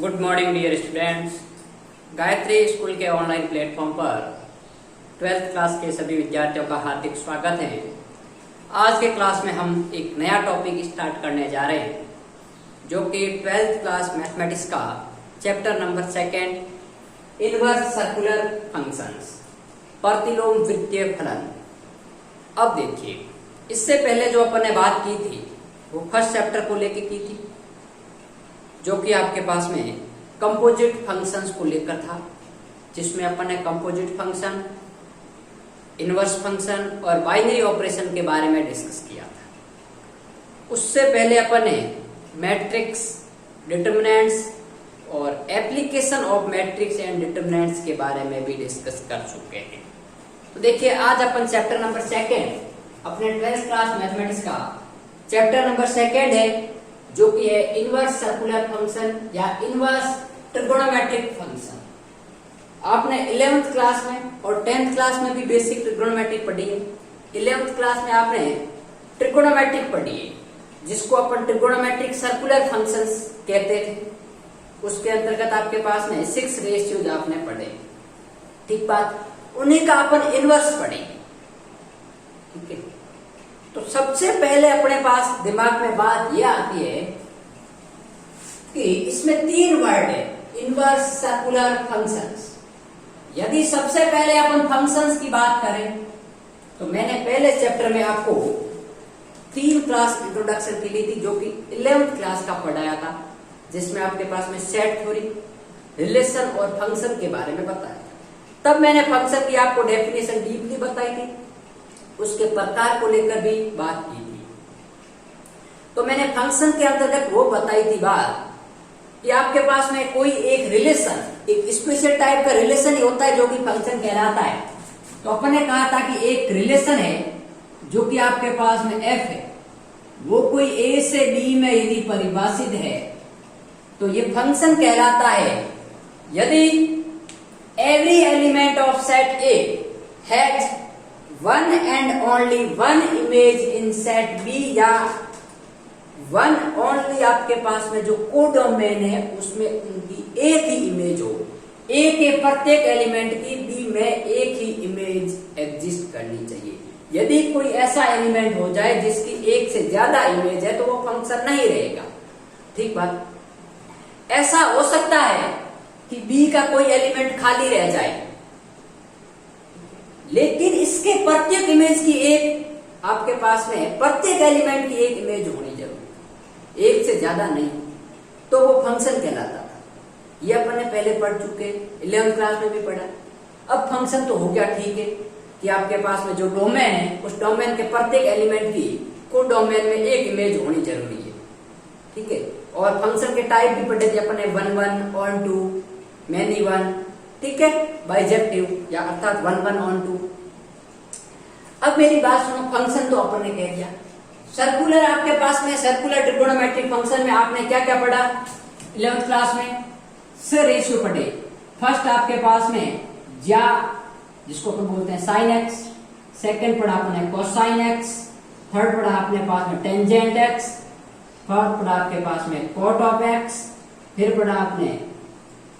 Good morning dear students. Gayatri school के online platform पर 12th class के सभी विद्यार्थियों का हार्दिक स्वागत है। आज के क्लास में हम एक नया टॉपिक स्टार्ट करने जा रहे हैं जो कि 12th क्लास मैथमेटिक्स का chapter number 2 inverse circular functions, प्रतिलोम वृत्तीय फलन। अब देखिए, इससे पहले जो अपन ने बात की थी वो फर्स्ट चैप्टर को लेके की थी, जो कि आपके पास में कंपोजिट फंक्शंस को लेकर था, जिसमें अपन ने कंपोजिट फंक्शन, इनवर्स फंक्शन और बाइनरी ऑपरेशन के बारे में डिस्कस किया था। उससे पहले अपन ने मैट्रिक्स, डिटरमिनेंट्स और application of matrix and determinants के बारे में भी डिस्कस कर चुके हैं। तो देखिए, आज अपन चैप्टर नंबर 2 अपने 12th क्लास मैथमेटिक्स का चैप्टर नंबर 2 है, जो कि है इनवर्स सर्कुलर फंक्शन या इनवर्स ट्रिगोनोमेट्रिक फंक्शन। आपने 11th क्लास में और 10th क्लास में भी बेसिक ट्रिगोनोमेट्रिक पढ़ी है। 11th क्लास में आपने ट्रिगोनोमेट्रिक पढ़ी है, जिसको अपन ट्रिगोनोमेट्रिक सर्कुलर फंक्शंस कहते थे। उसके अंतर्गत आपके पास में 6 रेशियोज आपने पढ़े, ठीक बात। उन्हीं का अपन इनवर्स पढ़ेंगे, ठीक है। तो सबसे पहले अपने पास दिमाग में बात यह आती है कि इसमें 3 वर्ड है, इनवर्स सर्कुलर फंक्शंस। यदि सबसे पहले अपन फंक्शंस की बात करें तो मैंने पहले चैप्टर में आपको 3 क्लास इंट्रोडक्शन की ली थी, जो कि 11th क्लास का पढ़ाया था, जिसमें आपके पास में सेट थ्योरी, रिलेशन और फंक्शन के बारे में बताया था। तब मैंने फंक्शन की आपको डेफिनेशन डीपली बताई थी, उसके प्रकार को लेकर भी बात की थी। तो मैंने फंक्शन के अंतर्गत वो बताई थी बात कि आपके पास में कोई एक रिलेशन, एक स्पेशल टाइप का रिलेशन ही होता है जो कि फंक्शन कहलाता है। तो अपन ने कहा था कि एक रिलेशन है जो कि आपके पास में f है, वो कोई a से b में यदि परिभाषित है तो ये फंक्शन कहलाता है। यदि every element of set A has one and only one image in set B, या वन ओनली आपके पास में जो कोडोमेन है उसमें उनकी एक ही इमेज हो, A के प्रत्येक एलिमेंट की B में एक ही इमेज एग्जिस्ट करनी चाहिए। यदि कोई ऐसा एलिमेंट हो जाए जिसकी एक से ज्यादा इमेज है तो वो फंक्शन नहीं रहेगा, ठीक बात। ऐसा हो सकता है कि B का कोई एलिमेंट खाली रह जाए, लेकिन इसके प्रत्येक इमेज की एक आपके पास में प्रत्येक एलिमेंट की एक इमेज होनी जरूरी, एक से ज्यादा नहीं, तो वो फंक्शन कहलाता था। ये अपन ने पहले पढ़ चुके, 11th क्लास में भी पढ़ा। अब फंक्शन तो हो गया, ठीक है, कि आपके पास में जो डोमेन है उस डोमेन के प्रत्येक एलिमेंट की को डोमेन में एक इमेज होनी जरूरी है, ठीक है। और फंक्शन के टाइप भी पढ़े थे अपन ने, 1 1, ऑन 2, मैनी 1, ठीक है, बाइजेक्टिव या अर्थात 1 1 ऑन 2। अब मेरी बात सुनो, फंक्शन तो अपन ने कह दिया। सर्कुलर आपके पास में सर्कुलर ट्रिगोनोमेट्रिक फंक्शन में आपने क्या क्या पढ़ा 11th क्लास में? से रेशियो पढ़े। फर्स्ट आपके पास में ज्या, जिसको अपन बोलते हैं साइन एक्स, सेकंड पढ़ा आपने कोसाइन एक्स, थर्ड पढ़ा आपने पास में टेंजेंट एक्स, फोर्थ पढ़ा आपके पास में कोट ऑफ एक्स, फिर पढ़ा आपने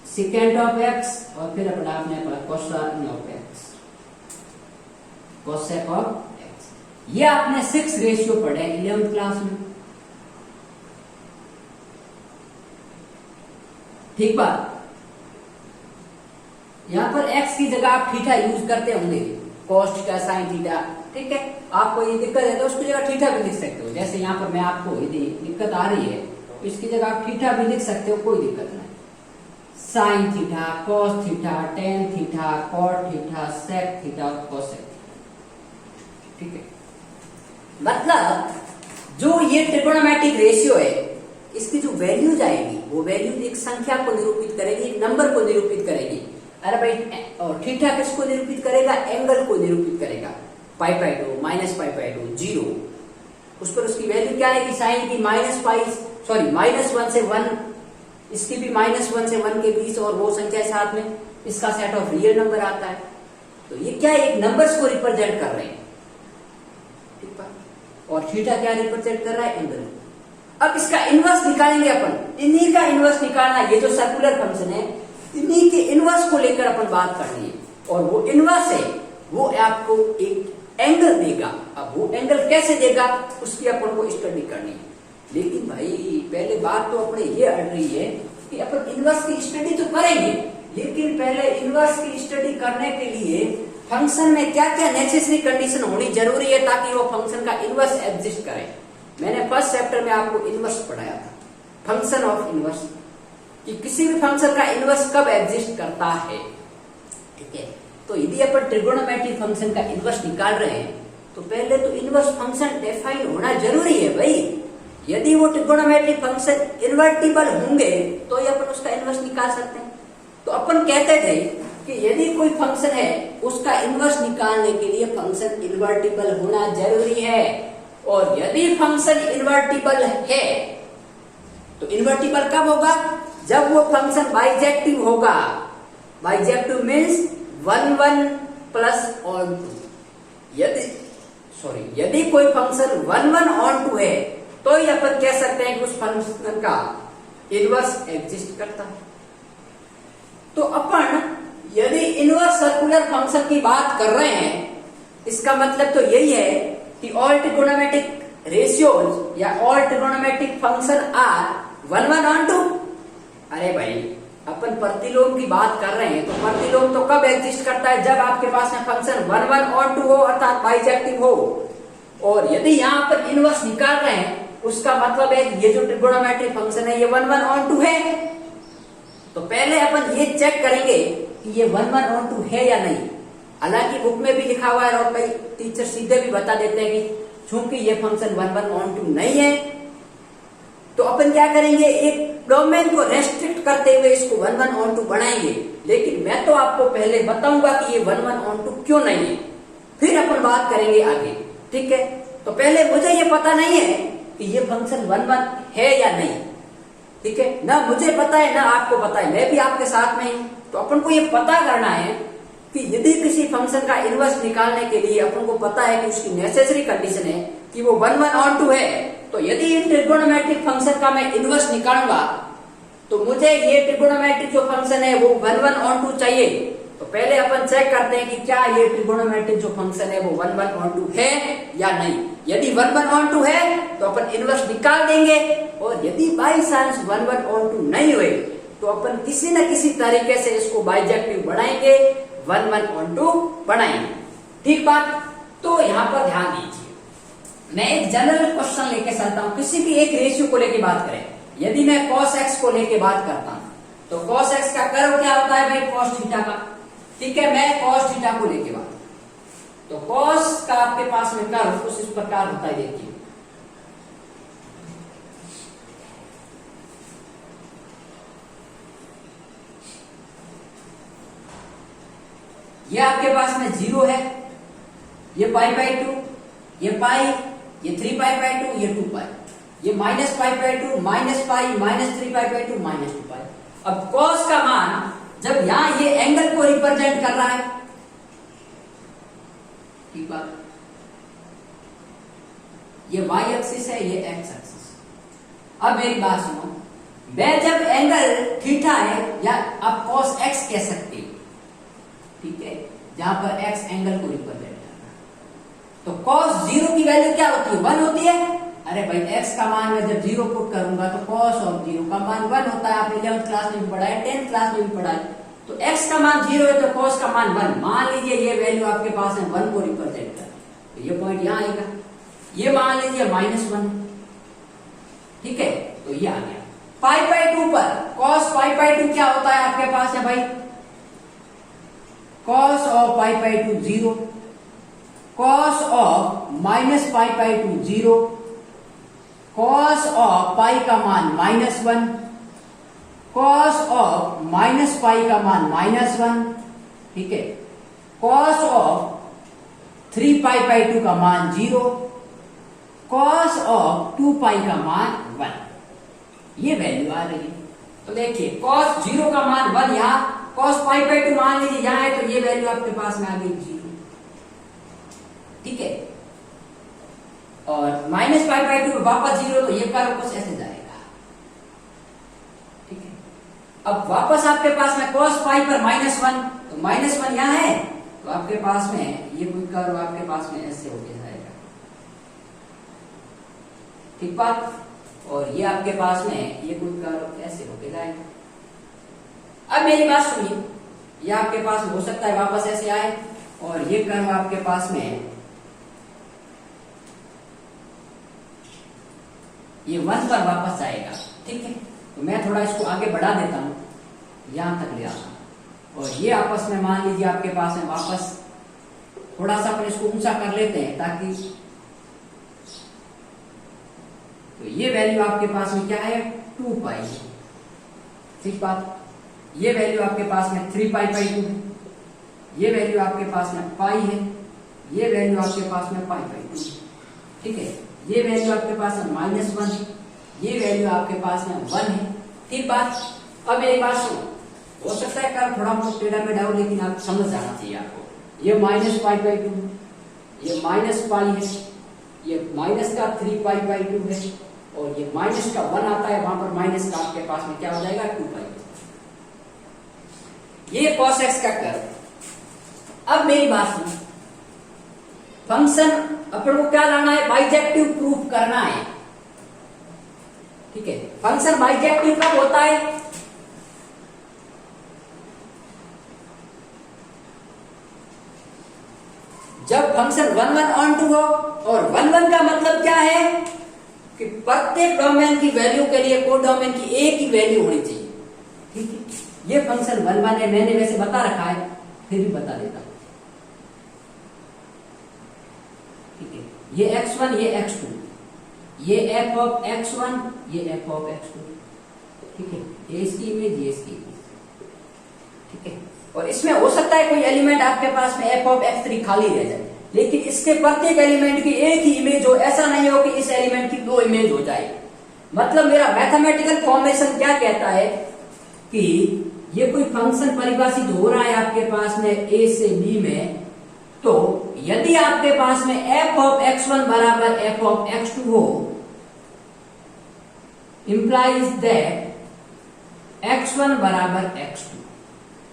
सिकेंट ऑफ एक्स, और फिर पढ़ा आपने cosine of x, cosec of x. ये आपने 6 रेशियो पढ़े 11th क्लास में, ठीक बात। यहां पर x की जगह आप थीटा यूज करते होंगे, cos थीटा, sin थीटा, ठीक है। आपको ये दिक्कत है तो उसकी जगह थीटा भी लिख सकते हो। जैसे यहाँ पर मैं आपको यदि दिक्कत आ रही है तो इसकी जगह आप थीटा भी लिख सकते हो, कोई दिक्कत नहीं। Sine theta, cos theta, tan theta, cot theta, sec theta और कोसेक थीटा, ठीक है। मतलब जो ये ट्रिगोनोमेट्रिक रेशियो है, इसकी जो वैल्यूज आएगी वो वैल्यू एक संख्या को निरूपित करेगी, एक नंबर को निरूपित करेगी। अरे भाई, और थीटा किसको निरूपित करेगा? एंगल को निरूपित करेगा। Pi by 2, minus pi by 2, 0। उस पर उसकी वैल्यू क्या आएगी? साइन की -1 से 1, इसकी भी -1 से 1 के बीच, और वो संख्या साथ में इसका सेट ऑफ रियल नंबर आता है। तो ये क्या, एक नंबर्स को रिप्रेजेंट कर रहे हैं, ठीक है। और थीटा क्या रिप्रेजेंट कर रहा है? एंगल। अब इसका इनवर्स निकालेंगे अपन, इन्हीं का इनवर्स निकालना, ये जो सर्कुलर फंक्शन है इन्हीं के इनवर्स को लेकर अपन बात करनी है, और वो इनवर्स है वो आपको एक एंगल देगा। अब वो एंगल कैसे देगा उसकी अपन को स्टडी करनी है। लेकिन भाई पहले बात तो अपने ये अड़ रही है कि अपन इनवर्स की स्टडी तो करेंगे, लेकिन पहले इनवर्स की स्टडी करने के लिए फंक्शन में क्या क्या नेसेसरी कंडीशन होनी जरूरी है ताकि वो फंक्शन का इनवर्स एग्जिस्ट करे। मैंने फर्स्ट चैप्टर में आपको इनवर्स पढ़ाया था, फंक्शन ऑफ इनवर्स, कि किसी भी फंक्शन का इनवर्स कब एग्जिस्ट करता है। ठीक है, तो यदि अपन ट्रिगोनोमेट्रिक फंक्शन का इनवर्स निकाल रहे हैं तो पहले तो इनवर्स फंक्शन डिफाइन होना जरूरी है भाई। यदि वो ट्रिगोनोमेट्रिक फंक्शन इन्वर्टिबल होंगे तो ही अपन उसका इनवर्स निकाल सकते हैं। तो अपन कहते थे कि यदि कोई फंक्शन है उसका इनवर्स निकालने के लिए फंक्शन इन्वर्टिबल होना जरूरी है, और यदि फंक्शन इन्वर्टिबल है तो इन्वर्टिबल कब होगा, जब वो फंक्शन बाइजेक्टिव होगा। Bijective means 1 1 plus on 2। यदि कोई फंक्शन 1 1 ऑन 2 है तो ही अपन कह सकते हैं कि उस फंक्शन का इनवर्स एग्जिस्ट करता है। तो अपन यदि इनवर्स सर्कुलर फंक्शन की बात कर रहे हैं इसका मतलब तो यही है कि ऑल ट्रिगोनोमेट्रिक रेशियोज या all trigonometric function are 1 1 on 2। अरे भाई अपन प्रतिलोम की बात कर रहे हैं तो प्रतिलोम तो कब एग्जिस्ट करता है, जब आपके पास में फंक्शन 1 1 ऑन 2 हो अर्थात बाइजेक्टिव हो। और यदि यहाँ पर इनवर्स निकाल रहे हैं उसका मतलब है ये जो ट्रिगोनोमेट्रिक फंक्शन है ये 1 1 ऑन 2 है। तो पहले अपन ये चेक करेंगे कि ये 1 1 ऑन 2 है या नहीं। हालांकि बुक में भी लिखा हुआ है और कई टीचर सीधे भी बता देते हैं कि चूंकि ये फंक्शन 1 1 ऑन 2 नहीं है तो अपन क्या करेंगे, एक डोमेन को रेस्ट्रिक्ट करते हुए इसको 1 1 ऑन 2 बनाएंगे। लेकिन मैं तो आपको पहले बताऊंगा कि ये 1 1 ऑन 2 क्यों नहीं है, फिर अपन बात करेंगे आगे। ठीक है, तो पहले मुझे ये पता नहीं है कि ये फंक्शन 1 1 है या नहीं। ठीक है, ना मुझे पता है ना आपको पता है, मैं भी आपके साथ में हूं। तो अपन को ये पता करना है कि यदि किसी फंक्शन का इनवर्स निकालने के लिए अपन को पता है कि उसकी नेसेसरी कंडीशन है कि वो 1 1 ऑन 2 है, तो यदि इन ट्रिगोनोमेट्रिक फंक्शन का मैं इनवर्स निकालूंगा तो मुझे ये ट्रिगोनोमेट्रिक जो फंक्शन है वो 1 1 ऑन 2 चाहिए। तो पहले अपन चेक करते हैं कि क्या ये ट्रिगोनोमेट्रिक जो फंक्शन है वो 1 1 ऑन 2 है या नहीं। यदि 1 1 ऑन 2 है तो अपन इनवर्स निकाल देंगे, और यदि बाई चांस 1 1 ऑन 2 नहीं हुए तो अपन किसी न किसी तरीके से इसको बाइजेक्टिव बनाएंगे, 1 1 ऑन 2 बनाएंगे। ठीक बात। तो यहाँ पर ध्यान दीजिए, मैं एक जनरल क्वेश्चन लेके चलता हूं। किसी भी एक रेशियो को लेके बात करें, यदि मैं cos x को लेके बात करता हूं तो cos x का कर्व क्या होता है भाई, cos थीटा का। ठीक है, मैं cos थीटा को लेके बात, तो cos का आपके पास में कर्व कुछ इस प्रकार होता है। देखिए ये आपके पास में 0 है, ये π/2, ये पाई, ये 3π/2, ये 2π, ये -π/2, -π, -3π/2, -2π। अब cos का मान जब यहां ये एंगल को रिप्रेजेंट कर रहा है, ठीक बात, ये y एक्सिस है, ये x एक्सिस। अब मेरी बात सुनो, मैं जब एंगल थीटा है या आप cos x कह सकते हैं, ठीक है, जहां पर x एंगल को रिप्रेजेंट कर रहा है, तो cos 0 की वैल्यू क्या होती है, 1 होती है। अरे भाई x का मान मैं जब 0 पुट करूंगा तो cos ऑफ 0 का मान 1 होता है। आपने 11th क्लास में भी पढ़ा है, 10th क्लास में भी पढ़ा है। तो x का मान 0 है तो cos का मान 1। मान लीजिए ये वैल्यू आपके पास है 1 को रिप्रेजेंट कर, तो ये पॉइंट यहां आएगा। ये मान लीजिए -1, ठीक है, तो ये आ गया। π/2 पर cos π/2 क्या होता है आपके पास है भाई, cos of π/2 0, cos of -π/2 0, cos of pi का मान -1, cos ऑफ -π का मान -1, ठीक है, cos ऑफ 3π/2 का मान 0, cos ऑफ 2π का मान 1। ये वैल्यू आ रही है। तो देखिए cos 0 का मान 1 यहां, cos π/2 मान लीजिए यहां है, तो ये वैल्यू आपके पास में आ गई 0, ठीक है। और माइनस पाई बाई टू वापस 0, तो ये कर्व कुछ ऐसे जाएगा। ठीक है, अब वापस आपके पास में cos पाई पर -1, तो -1 यहाँ है, तो आपके पास में ये कोई कर्व आपके पास में ऐसे होके जाएगा। ठीक बात, और ये आपके पास में ये कोई कर्व ऐसे होके जाएगा। अब मेरी बात सुनिए, ये आपके पास हो सकता है वापस ऐसे आए, और ये कर्व आपके पास में ये 1 पर वापस जाएगा। ठीक है, तो मैं थोड़ा इसको आगे बढ़ा देता हूं, यहां तक ले आता हूं, और ये आपस में मान लीजिए आपके पास में वापस थोड़ा सा अपन इसको ऊंचा कर लेते हैं, ताकि तो ये वैल्यू आपके पास में क्या है 2 पाई है। ठीक बात, ये वैल्यू आपके पास में 3 पाई बाई 2 है, ये वैल्यू आपके पास में पाई है, ये वैल्यू आपके पास में पाई बाई 2। ठीक है, ये वैल्यू आपके पास में -1 है, ये वैल्यू आपके पास में 1 है। ठीक बात, अब मेरी बात सुनो, हो सकता है कर्व थोड़ा बहुत टेढ़ा मेढ़ा हो, लेकिन आप समझ जाना चाहिए आपको। ये -पाई बाई 2, ये माइनस पाई है, ये माइनस का 3 पाई बाई 2 है, और ये माइनस का 1 आता है, वहां पर माइनस का आपके पास में क्या हो जाएगा 2 पाई। ये cos x का कर्व। अब मेरी बात सुनो, फंक्शन अपन को क्या लाना है, बाइजेक्टिव प्रूफ करना है। ठीक है, फंक्शन बाइजेक्टिव कब होता है, जब फंक्शन 1 1 ऑन टू हो, और 1 1 का मतलब क्या है कि प्रत्येक डोमेन की वैल्यू के लिए को डोमेन की एक ही वैल्यू होनी चाहिए। ठीक है, ये फंक्शन 1 1 है, मैंने वैसे बता रखा है, फिर भी बता देता हूं। ठीक है, ये x1, ये x2, ये f ऑफ x1, ये f ऑफ x2। ठीक है, ये इसकी इमेज, ये इसकी इमेज। ठीक है, और इसमें हो सकता है कोई एलिमेंट आपके पास में f ऑफ x3 खाली रह जाए, लेकिन इसके प्रत्येक एलिमेंट की एक ही इमेज हो, ऐसा नहीं हो कि इस एलिमेंट की 2 इमेज हो जाए। मतलब मेरा मैथमेटिकल फॉर्मेशन क्या कहता है कि ये कोई फंक्शन परिभाषित हो रहा है आपके पास में a से b में, तो यदि आपके पास में f ऑफ x1 बराबर f ऑफ x2 हो, इंप्लाइज दैट x1 बराबर x2।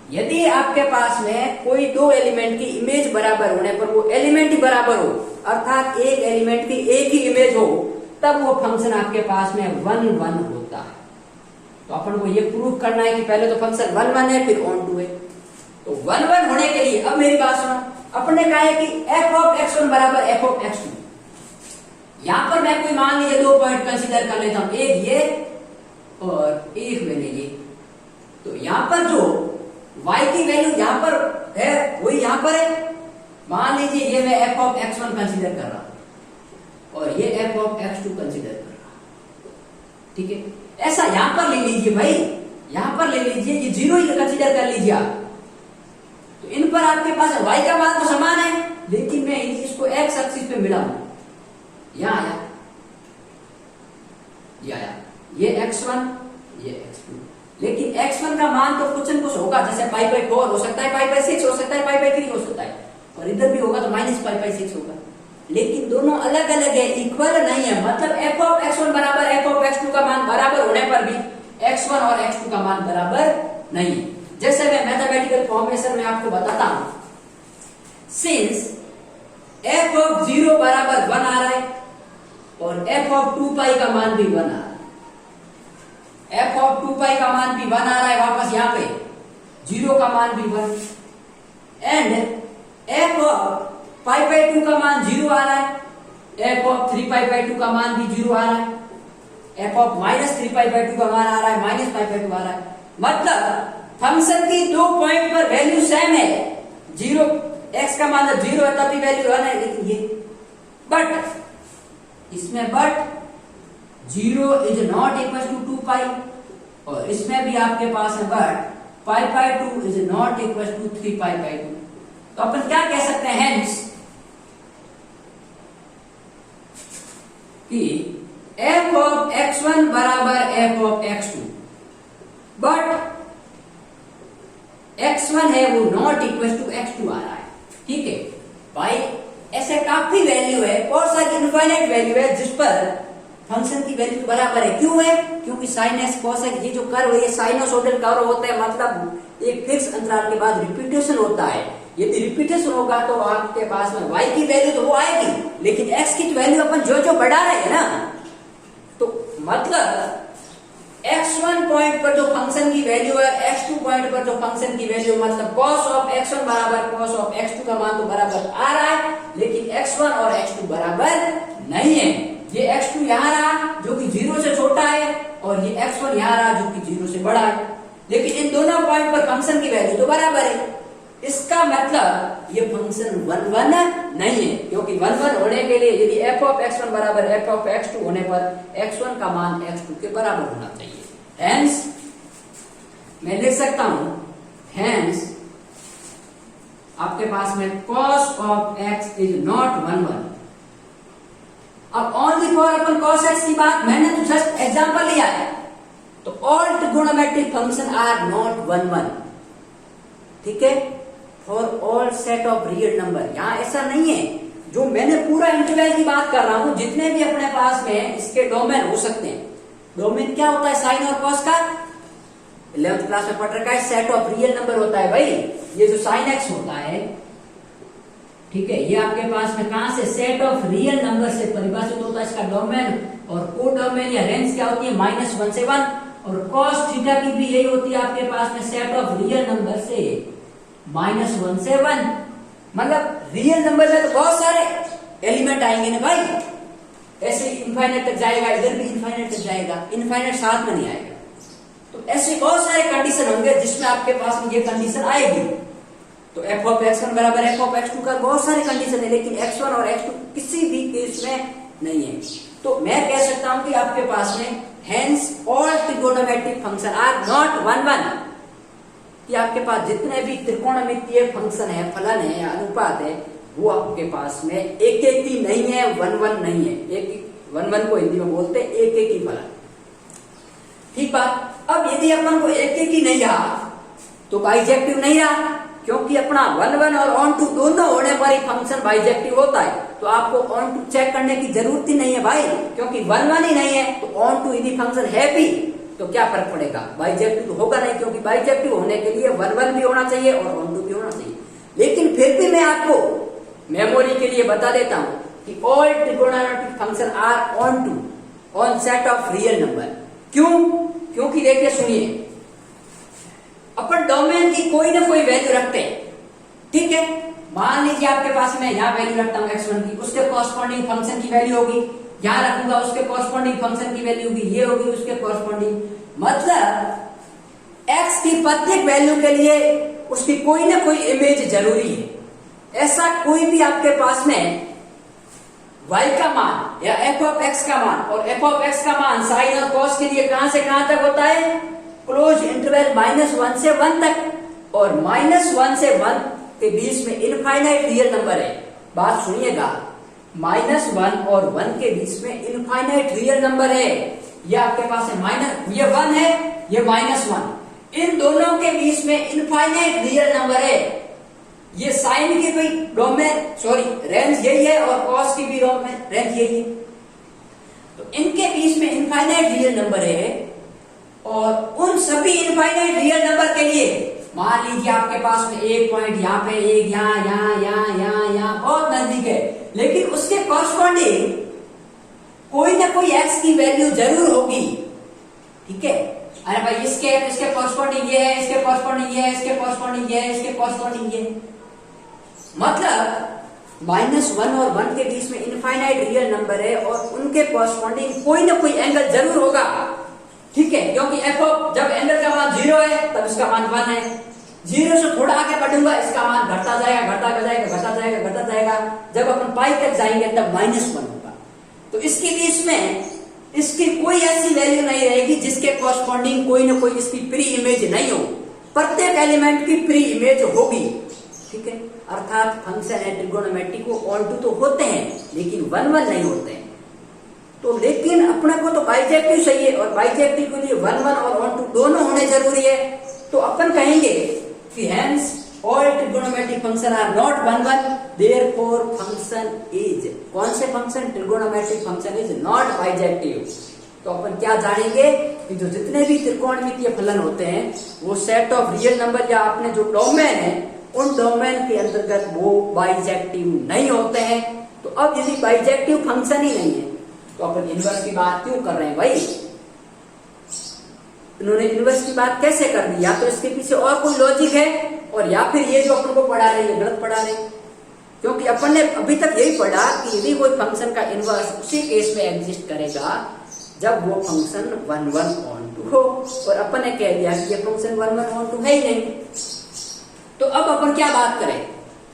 यदि आपके पास में कोई 2 एलिमेंट की इमेज बराबर होने पर वो एलिमेंट ही बराबर हो, अर्थात एक एलिमेंट की एक ही इमेज हो, तब वो फंक्शन आपके पास में 1 1 होता है। तो अपन को ये प्रूव करना है कि पहले तो फंक्शन 1 1 है, फिर ऑन टू है। तो 1 1 होने के लिए अब मेरी बात सुनो, अपने कहा है कि f ऑफ x1 बराबर f ऑफ x2। यहां पर मैं कोई मान लीजिए 2 पॉइंट कंसीडर कर लेता हूं, एक ये और एक मैंने ये। तो यहां पर जो y की वैल्यू यहां पर है वही यहां पर है। मान लीजिए ये मैं f ऑफ x1 कंसीडर कर रहा हूं और ये f ऑफ x2 कंसीडर कर रहा हूं। ठीक है, ऐसा यहां पर ले लीजिए भाई, यहां पर ले लीजिए, ये 0 ही कंसीडर कर लीजिए आप। तो इन पर आपके पास y का मान तो समान है, लेकिन मैं इसको x एक्सिस पे मिला हूं। यहां आया, ये आया, ये x1, ये x2, लेकिन x1 का मान तो कुछ न कुछ होगा, जैसे पाई बाई 4 हो सकता है, पाई बाई 6 हो सकता है, पाई बाई 3 हो सकता है, और इधर भी होगा तो माइनस पाई बाई 6 होगा। लेकिन दोनों अलग अलग है, इक्वल नहीं है। मतलब f ऑफ x1 बराबर f ऑफ x2 का मान बराबर होने पर भी x1 और x2 का मान बराबर नहीं है। जैसे मैं मैथमेटिकल फॉर्मेशन में आपको बताता हूं, सिंस f ऑफ 0 बराबर 1 आ रहा है और f ऑफ 2 पाई का मान भी 1 आ रहा है, f ऑफ 2 पाई का मान भी 1 आ रहा है, वापस यहां पे 0 का मान भी 1, and f of pi by 2 का मान 0 आ रहा है, f ऑफ 3 पाई बाई 2 का मान भी 0 आ रहा है, f of minus 3 pi by 2 का मान आ रहा है, माइनस पाई बाई 2 आ रहा है। मतलब फंक्शन की 2 पॉइंट पर वैल्यू सेम है, 0 x का मान 0 है तभी वैल्यू 1 है, लेकिन ये बट इसमें but 0 is not equal to 2 pi, और इसमें भी आपके पास है but pi by 2 is not equal to 3 pi by 2। तो अपन क्या कह सकते हैं कि f ऑफ x1 बराबर f of x2, but x1 है वो नॉट इक्वल टू x2 आ रहा है। ठीक है भाई, ऐसे काफी वैल्यू है, बहुत सारी इनफाइनाइट वैल्यू है जिस पर फंक्शन की वैल्यू बराबर है। क्यों है? क्योंकि साइन एक्स कॉस एक्स ये जो कर्व है ये साइनोसॉइडल कर्व होता है, मतलब एक फिक्स अंतराल के बाद रिपीटेशन होता है। यदि रिपीटेशन होगा तो आपके पास में y की वैल्यू तो वो आएगी, लेकिन x की वैल्यू अपन जो जो बढ़ा रहे हैं ना, तो मतलब x1 पॉइंट पर जो फंक्शन की वैल्यू है, x2 पॉइंट पर जो फंक्शन की वैल्यू, मतलब cos ऑफ x1 बराबर cos ऑफ x2 का मान तो बराबर आ रहा है, लेकिन x1 और x2 बराबर नहीं है। ये x2 यहाँ रहा जो कि 0 से छोटा है, और ये x1 यहाँ रहा जो कि 0 से बड़ा है, लेकिन इन दोनों पॉइंट पर फंक्शन की वैल्यू तो बराबर है। इसका मतलब ये फंक्शन 1 1 नहीं है, क्योंकि 1 1 होने के लिए यदि f ऑफ x1 बराबर f ऑफ x2 होने पर x1 का मान x2 के बराबर होना चाहिए। हेंस मैं लिख सकता हूं, हेंस आपके पास में cos of x is not 1 1। अब only for upon cos x की बात मैंने तो जस्ट एग्जांपल लिया है, तो all trigonometric function are not 1 1, ठीक है, for all set of real number. यहां ऐसा नहीं है, जो मैंने पूरा इंटीग्रल की बात कर रहा हूं, जितने भी अपने पास में इसके डोमेन हो सकते हैं। डोमेन क्या होता है साइन और कॉस का? 11th क्लास में पढ़ रखा है, सेट ऑफ रियल नंबर होता है भाई। ये जो साइन एक्स होता है, ठीक है, ये आपके पास में कहां से, सेट ऑफ रियल नंबर से परिभाषित होता है इसका डोमेन, और को डोमेन या रेंज क्या होती है, -1 से 1, और कॉस थीटा की भी यही होती है आपके पास में, सेट ऑफ रियल नंबर से -1 से 1। मतलब रियल नंबर में तो बहुत सारे एलिमेंट आएंगे ना भाई, ऐसे इनफाइनाइट तक जाएगा, इधर भी इनफाइनाइट तक जाएगा, इनफाइनाइट साथ में नहीं आएगा। तो ऐसे बहुत सारे कंडीशन होंगे जिसमें आपके पास में ये कंडीशन आएगी। तो f ऑफ x1 बराबर f ऑफ x2 का बहुत सारे कंडीशन है, लेकिन x1 और x2 किसी भी केस में नहीं है। तो मैं कह सकता हूं कि आपके पास में hence all trigonometric function are not 1 1, कि आपके पास जितने भी त्रिकोणमितीय फंक्शन है, फलन है या अनुपात है, वो आपके पास में एक एक ही नहीं है, 1 1 नहीं है। एक 1 1 को हिंदी में बोलते हैं एक एक ही फलन, ठीक बात। अब यदि अपन को एक एक ही नहीं रहा तो बाइजेक्टिव नहीं रहा, क्योंकि अपना 1 1 और ऑन टू दोनों होने पर ही फंक्शन बाइजेक्टिव होता है। तो आपको ऑन टू चेक करने की जरूरत ही नहीं है भाई, क्योंकि 1 1 ही नहीं है, तो ऑन टू यदि फंक्शन है भी तो क्या फर्क पड़ेगा, बाइजेक्टिव तो होगा नहीं, क्योंकि बाइजेक्टिव होने के लिए 1 1 भी होना चाहिए और ऑन टू भी होना चाहिए। लेकिन फिर भी मैं आपको मेमोरी के लिए बता देता हूं कि all trigonometric function are onto on set of real number. क्यों? क्योंकि देखिए सुनिए, अपन डोमेन की कोई ना कोई वैल्यू रखते हैं, ठीक है। मान लीजिए आपके पास में यहाँ वैल्यू रखता हूँ x1 की, उसके कॉरस्पॉन्डिंग फंक्शन की वैल्यू होगी, यहाँ रखूंगा उसके कॉरस्पॉन्डिंग फंक्शन की वैल्यू होगी, ये होगी उसके कॉरस्पॉन्डिंग। मतलब x की प्रत्येक वैल्यू के लिए उसकी कोई ना कोई इमेज जरूरी है। ऐसा कोई भी आपके पास में y का मान या f ऑफ x का मान, और f ऑफ x का मान साइन और कॉस के लिए कहां से कहां तक होता है, क्लोज इंटरवल -1 से 1 तक, और -1 से 1 के बीच में इनफाइनाइट रियल नंबर है। बात सुनिएगा, -1 और 1 के बीच में इनफाइनाइट रियल नंबर है। ये आपके पास है ये 1 है, ये -1, इन दोनों के बीच में इनफाइनाइट रियल नंबर है। ये साइन की भी डोमेन रेंज यही है, और कॉस की भी डोमेन रेंज यही है। तो इनके बीच में इनफाइनाइट रियल नंबर है, और उन सभी इनफाइनाइट रियल नंबर के लिए मान लीजिए आपके पास में एक पॉइंट यहाँ पे, एक यहाँ बहुत नजदीक है, लेकिन उसके कॉरस्पॉन्डिंग कोई ना कोई x की वैल्यू जरूर होगी, ठीक है। अरे भाई इसके कॉरस्पॉन्डिंग ये है, इसके कॉरस्पॉन्डिंग ये है, इसके कॉरस्पॉन्डिंग ये है, इसके कॉरस्पॉन्डिंग ये। मतलब -1 और 1 के बीच में इनफाइनाइट रियल नंबर है, और उनके कॉरस्पॉन्डिंग कोई ना कोई एंगल जरूर होगा, ठीक है। क्योंकि f जब एंगल का मान 0 है तब इसका मान 1 है, 0 से थोड़ा आगे बढ़ूंगा इसका मान घटता जाएगा, घटता जाएगा। जब अपन पाई तक जाएंगे तब -1 होगा। तो इसके बीच में इसकी कोई ऐसी वैल्यू नहीं रहेगी जिसके कॉरस्पॉन्डिंग कोई ना कोई इसकी प्री इमेज नहीं हो। प्रत्येक एलिमेंट की प्री इमेज होगी, ठीक है। अर्थात फंक्शन है ट्रिगोनोमेट्रिक को ऑन टू तो होते हैं, लेकिन 1 1 नहीं होते हैं। तो लेकिन अपने को तो बाइजेक्टिव चाहिए, और बाइजेक्टिव के लिए 1 1 और ऑन टू दोनों होने जरूरी है। तो अपन कहेंगे कि hence all trigonometric function are not one one, therefore function is, कौन से function, trigonometric function is not bijective. तो अपन क्या जानेंगे कि जो जितने भी त्रिकोणमितीय फलन होते हैं वो सेट ऑफ रियल नंबर या अपने जो डोमेन है उन डोमेन के अंतर्गत वो बाइजेक्टिव नहीं होते हैं। तो अब यदि बाइजेक्टिव फंक्शन ही नहीं है तो अपन इनवर्स की बात क्यों कर रहे हैं भाई? इन्होंने इनवर्स की बात कैसे कर दी? या तो इसके पीछे और कोई लॉजिक है और या फिर ये जो अपन को पढ़ा रहे हैं गलत पढ़ा रहे हैं। क्योंकि अपन ने अभी तक यही पढ़ा कि यदि कोई फंक्शन का इनवर्स उसी केस में एग्जिस्ट करेगा जब वो फंक्शन 1 1 ऑन टू हो, और अपन ने कह दिया कि ये फंक्शन 1 1 ऑन टू है ही नहीं। तो अब अपन क्या बात करें?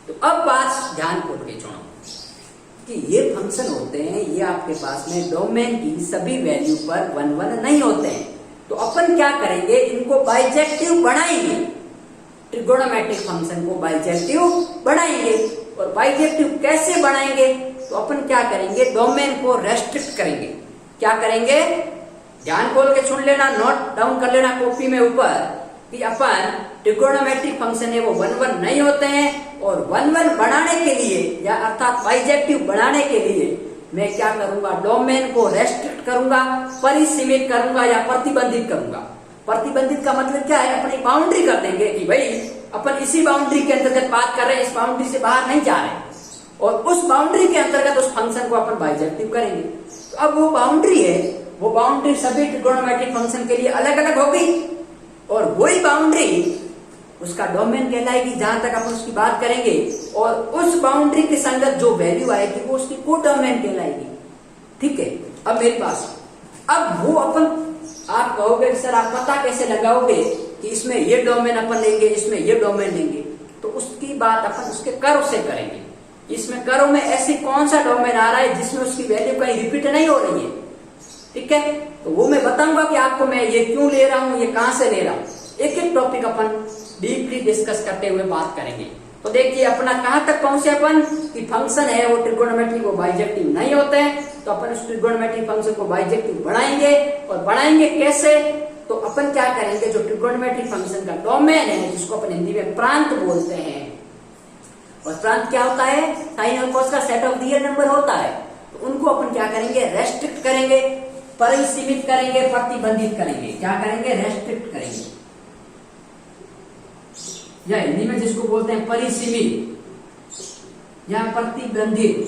तो अब बात ध्यान खोल के सुनो कि ये फंक्शन होते हैं, ये आपके पास में डोमेन की सभी वैल्यू पर 1 1 नहीं होते हैं। तो अपन क्या करेंगे, इनको बाइजेक्टिव बनाएंगे, ट्रिगोनोमेट्रिक फंक्शन को बाइजेक्टिव बनाएंगे। और बाइजेक्टिव कैसे बनाएंगे? तो अपन क्या करेंगे, डोमेन को रेस्ट्रिक्ट करेंगे। क्या करेंगे? ध्यान खोल के सुन लेना, नोट डाउन कर लेना कॉपी में ऊपर कि अपन ट्रिगोनोमेट्रिक फंक्शन है वो 1 1 नहीं होते हैं, और 1 1 बनाने के लिए या अर्थात बाइजेक्टिव बनाने के लिए मैं क्या करूंगा, डोमेन को रेस्ट्रिक्ट करूंगा, परिसीमित करूंगा या प्रतिबंधित करूंगा। प्रतिबंधित का मतलब क्या है, अपनी बाउंड्री कर देंगे कि भाई अपन इसी बाउंड्री के अंतर्गत बात कर रहे हैं, इस बाउंड्री से बाहर नहीं जा रहे, और उस बाउंड्री के अंतर्गत उस फंक्शन को अपन बाइजेक्टिव करेंगे। तो अब वो बाउंड्री है, वो बाउंड्री सभी ट्रिगोनोमेट्रिक फंक्शन के लिए अलग अलग होगी, और वही बाउंड्री उसका डोमेन कहलाएगी जहां तक अपन उसकी बात करेंगे, और उस बाउंड्री के संगत जो वैल्यू आएगी वो उसकी कोडोमेन कहलाएगी। ठीक है, अब मेरे पास अब वो अपन, आप कहोगे सर आप पता कैसे लगाओगे कि इसमें ये डोमेन अपन लेंगे, इसमें ये डोमेन लेंगे? तो उसकी बात अपन उसके कर्व से करेंगे। इसमें कर्व में ऐसी कौन सा डोमेन आ रहा है जिसमें उसकी वैल्यू कहीं रिपीट नहीं हो रही है? ठीक है, तो वो मैं बताऊंगा कि आपको मैं ये क्यों ले रहा हूं, ये कहां से ले रहा हूं। एक एक टॉपिक अपन डीपली डिस्कस करते हुए बात करेंगे। तो देखिए अपना कहां तक पहुंचे अपन कि फंक्शन है वो ट्रिगोनोमेट्रिक वो बाइजेक्टिव नहीं होते हैं। तो अपन उस ट्रिगोनोमेट्रिक फंक्शन को बाइजेक्टिव बनाएंगे, और बनाएंगे कैसे? तो अपन क्या करेंगे, जो ट्रिगोनोमेट्रिक फंक्शन का डोमेन है जिसको अपन हिंदी में प्रांत बोलते हैं, और प्रांत क्या होता है, साइन और कॉस का सेट ऑफ रियल नंबर होता है। तो उनको अपन क्या करेंगे, रेस्ट्रिक्ट करेंगे, परिसीमित करेंगे, प्रतिबंधित करेंगे। क्या करेंगे, रेस्ट्रिक्ट करेंगे, या हिंदी में जिसको बोलते हैं परिसीमित या प्रतिबंधित।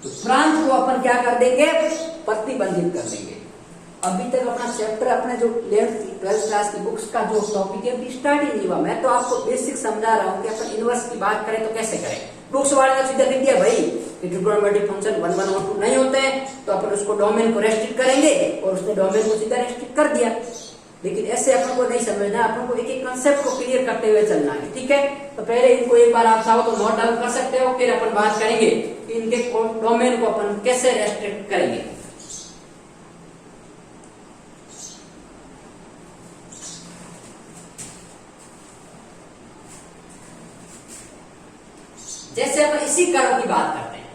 तो प्रांत को अपन क्या कर देंगे, प्रतिबंधित कर देंगे। अभी तक अपना चैप्टर, अपने जो 12th क्लास की बुक्स का जो टॉपिक है अभी स्टार्ट ही नहीं हुआ। मैं तो आपको बेसिक समझा रहा हूं कि अपन इनवर्स की बात करें तो कैसे करें। बुक्स वाले ने सीधा लिख दिया भाई कि ट्रिगोनोमेट्रिक फंक्शन 1 1 और 2 नहीं होते हैं, तो अपन उसको डोमेन को रेस्ट्रिक्ट करेंगे, और उसने डोमेन को सीधा रेस्ट्रिक्ट कर दिया। लेकिन ऐसे अपन को नहीं समझना, अपन को एक एक कंसेप्ट को क्लियर करते हुए चलना है। ठीक है, तो पहले इनको एक बार आप चाहो तो नोट डाउन कर सकते हो, फिर अपन बात करेंगे कि इनके डोमेन को अपन कैसे रेस्ट्रिक्ट करेंगे। जैसे अपन इसी कर्व की बात करते हैं,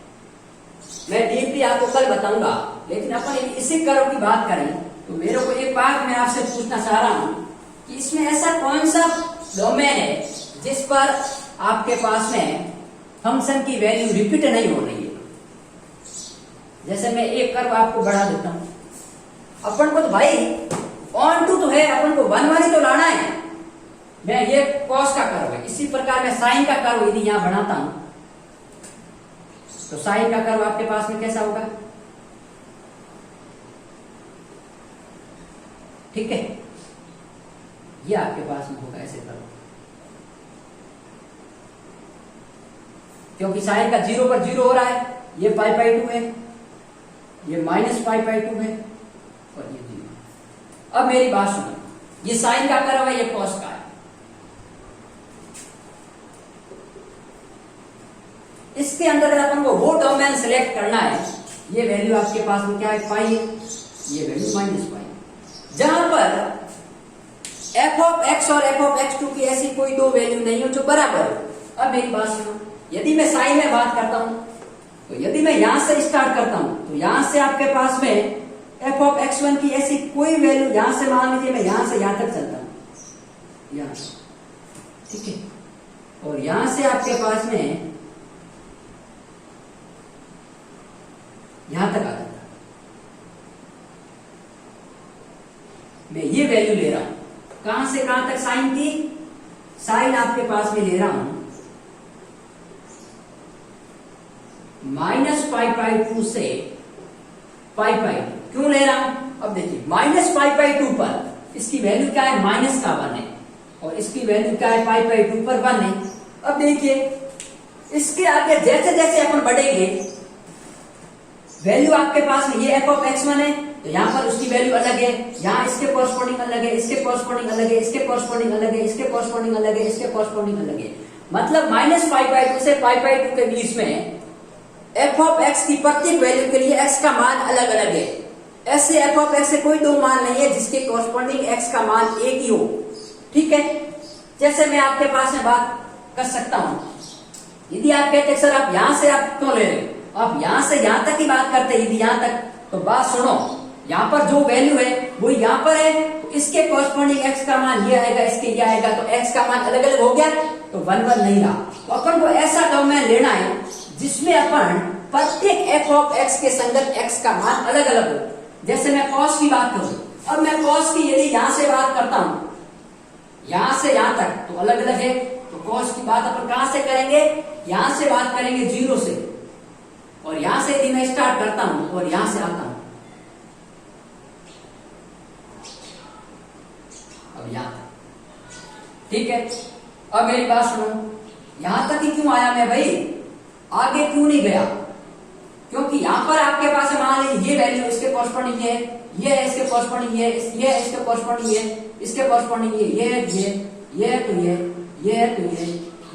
मैं डीपली आपको कल बताऊंगा, लेकिन अपन इसी कर्व की बात करें तो मेरे को एक बात मैं आपसे पूछना चाह रहा हूं कि इसमें ऐसा कौन सा डोमेन है जिस पर आपके पास में फंक्शन की वैल्यू रिपीट नहीं हो रही है। जैसे मैं एक कर्व आपको बढ़ा देता हूं, अपन को तो भाई ऑन टू तो है, अपन को 1 1 ही तो लाना है। मैं ये कॉस का कर्व है, इसी प्रकार मैं साइन का कर्व यदि यहां बनाता हूं तो साइन का कर्व आपके पास में कैसा होगा? ठीक है, ये आपके पास में होगा ऐसे कर्व, क्योंकि साइन का 0 पर 0 हो रहा है, ये π/2 है, ये -π/2 है, और ये 0। अब मेरी बात सुनो, ये साइन का कर्व है, ये कॉस का है। इसके अंदर अगर अपन को वो डोमेन सिलेक्ट करना है, ये वैल्यू आपके पास में क्या है, पाई है, ये वैल्यू -π, जहां पर f(x) और f(x2) की ऐसी कोई दो वैल्यू नहीं हो जो बराबर हो। अब मेरी बात सुनो, यदि मैं साइन में बात करता हूं तो यदि मैं यहां से स्टार्ट करता हूं तो यहां से आपके पास में एफ ऑफ x1 की ऐसी कोई वैल्यू, यहां से मान लीजिए मैं यहां से यहां तक चलता हूं, यहां से, ठीक है, और यहां से आपके पास में यहां तक आ जाता, मैं ये वैल्यू ले रहा हूं, कहां से कहां तक साइन की, साइन आपके पास में ले रहा हूं -π/2 से π/2, क्यों ले रहा हूं, अब देखिए -π/2 पर इसकी वैल्यू क्या है, माइनस का 1 है, और इसकी वैल्यू क्या है, π/2 पर 1 है। अब देखिए इसके आगे जैसे जैसे अपन बढ़ेंगे, वैल्यू आपके पास में ये एफ ऑफ x1 है, तो यहां पर उसकी वैल्यू अलग है, यहां इसके कॉरस्पॉन्डिंग अलग है, इसके कॉरस्पॉन्डिंग अलग है, इसके कॉरस्पॉन्डिंग अलग है, इसके कॉरस्पॉन्डिंग अलग है, इसके कॉरस्पॉन्डिंग अलग है, मतलब -π/2 से π/2 के बीच में एफ ऑफ x की प्रत्येक वैल्यू के लिए x का मान अलग अलग है। ऐसे एफ ऑफ x से कोई दो मान नहीं है जिसके कॉरस्पॉन्डिंग x का मान एक ही हो, ठीक है। जैसे मैं आपके पास में बात कर सकता हूं, यदि आप कहते हैं सर आप यहां से आप क्यों ले रहे हो, आप यहां से यहां तक की बात करते हैं, यदि यहां तक, तो बात सुनो, यहां पर जो वैल्यू है वो यहां पर है, तो इसके कॉरस्पॉन्डिंग x का मान ये आएगा, इसके ये आएगा, तो x का मान अलग अलग हो गया, तो 1 नहीं रहा। तो अपन को ऐसा डोमेन लेना है जिसमें अपन प्रत्येक एफ ऑफ x के संगत x का मान अलग अलग हो। जैसे मैं cos की बात करूं, अब मैं cos की यदि यहां से बात करता हूं, यहां से यहां तक, तो अलग अलग है, तो cos की बात अपन कहां से करेंगे, यहां से बात करेंगे 0 से, और यहां से यदि मैं स्टार्ट करता हूं और यहां से आता हूं, अब यहां, ठीक है। अब मेरी बात सुनो, यहां तक ही क्यों आया मैं भाई, आगे क्यों नहीं गया, क्योंकि यहां पर आपके पास मान लीजिए ये वैल्यू इसके कॉरस्पॉन्डिंग है, ये है इसके कॉरस्पॉन्डिंग, ये है इसके कॉरस्पॉन्डिंग, ये इसके कॉरस्पॉन्डिंग, ये है, ये है, तो ये है, तो ये है, तो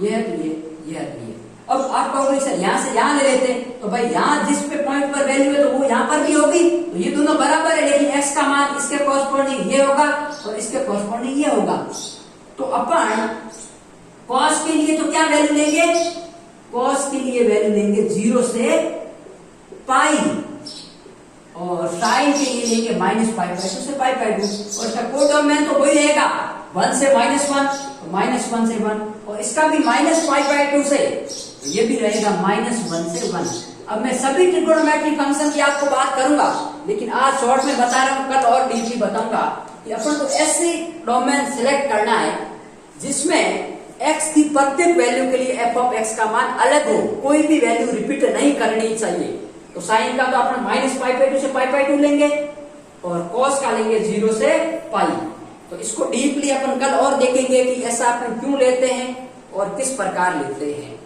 ये है, तो ये। अब आप कहोगे सर यहां से यहां ले लेते, तो भाई यहां जिस पे पॉइंट पर वैल्यू है तो वो यहां पर भी होगी, तो ये दोनों बराबर है, लेकिन x का मान इसके कॉरस्पॉन्डिंग ये होगा और इसके कॉरस्पॉन्डिंग ये होगा। तो अपन cos के लिए तो क्या वैल्यू लेंगे, cos के लिए वैल्यू लेंगे 0 से पाई, और साइन के लिए लेंगे -π/2 से π/2, और इसका कोडोमेन तो वही रहेगा, 1 से -1, तो -1 से 1, और इसका भी -π/2 से, तो ये भी रहेगा -1 से 1। अब मैं सभी ट्रिगोनोमेट्रिक फंक्शन की आपको बात करूंगा, लेकिन आज शॉर्ट में बता रहा हूं, कल और डीपली बताऊंगा कि अपन को ऐसी डोमेन सिलेक्ट करना है जिसमें x की प्रत्येक वैल्यू के लिए एफ ऑफ x का मान अलग हो, कोई भी वैल्यू रिपीट नहीं करनी चाहिए। तो साइन का तो अपन -π/2 से π/2 लेंगे, और cos का लेंगे 0 से पाई। तो इसको डीपली अपन कल और देखेंगे कि ऐसा अपन क्यों लेते हैं और किस प्रकार लेते हैं।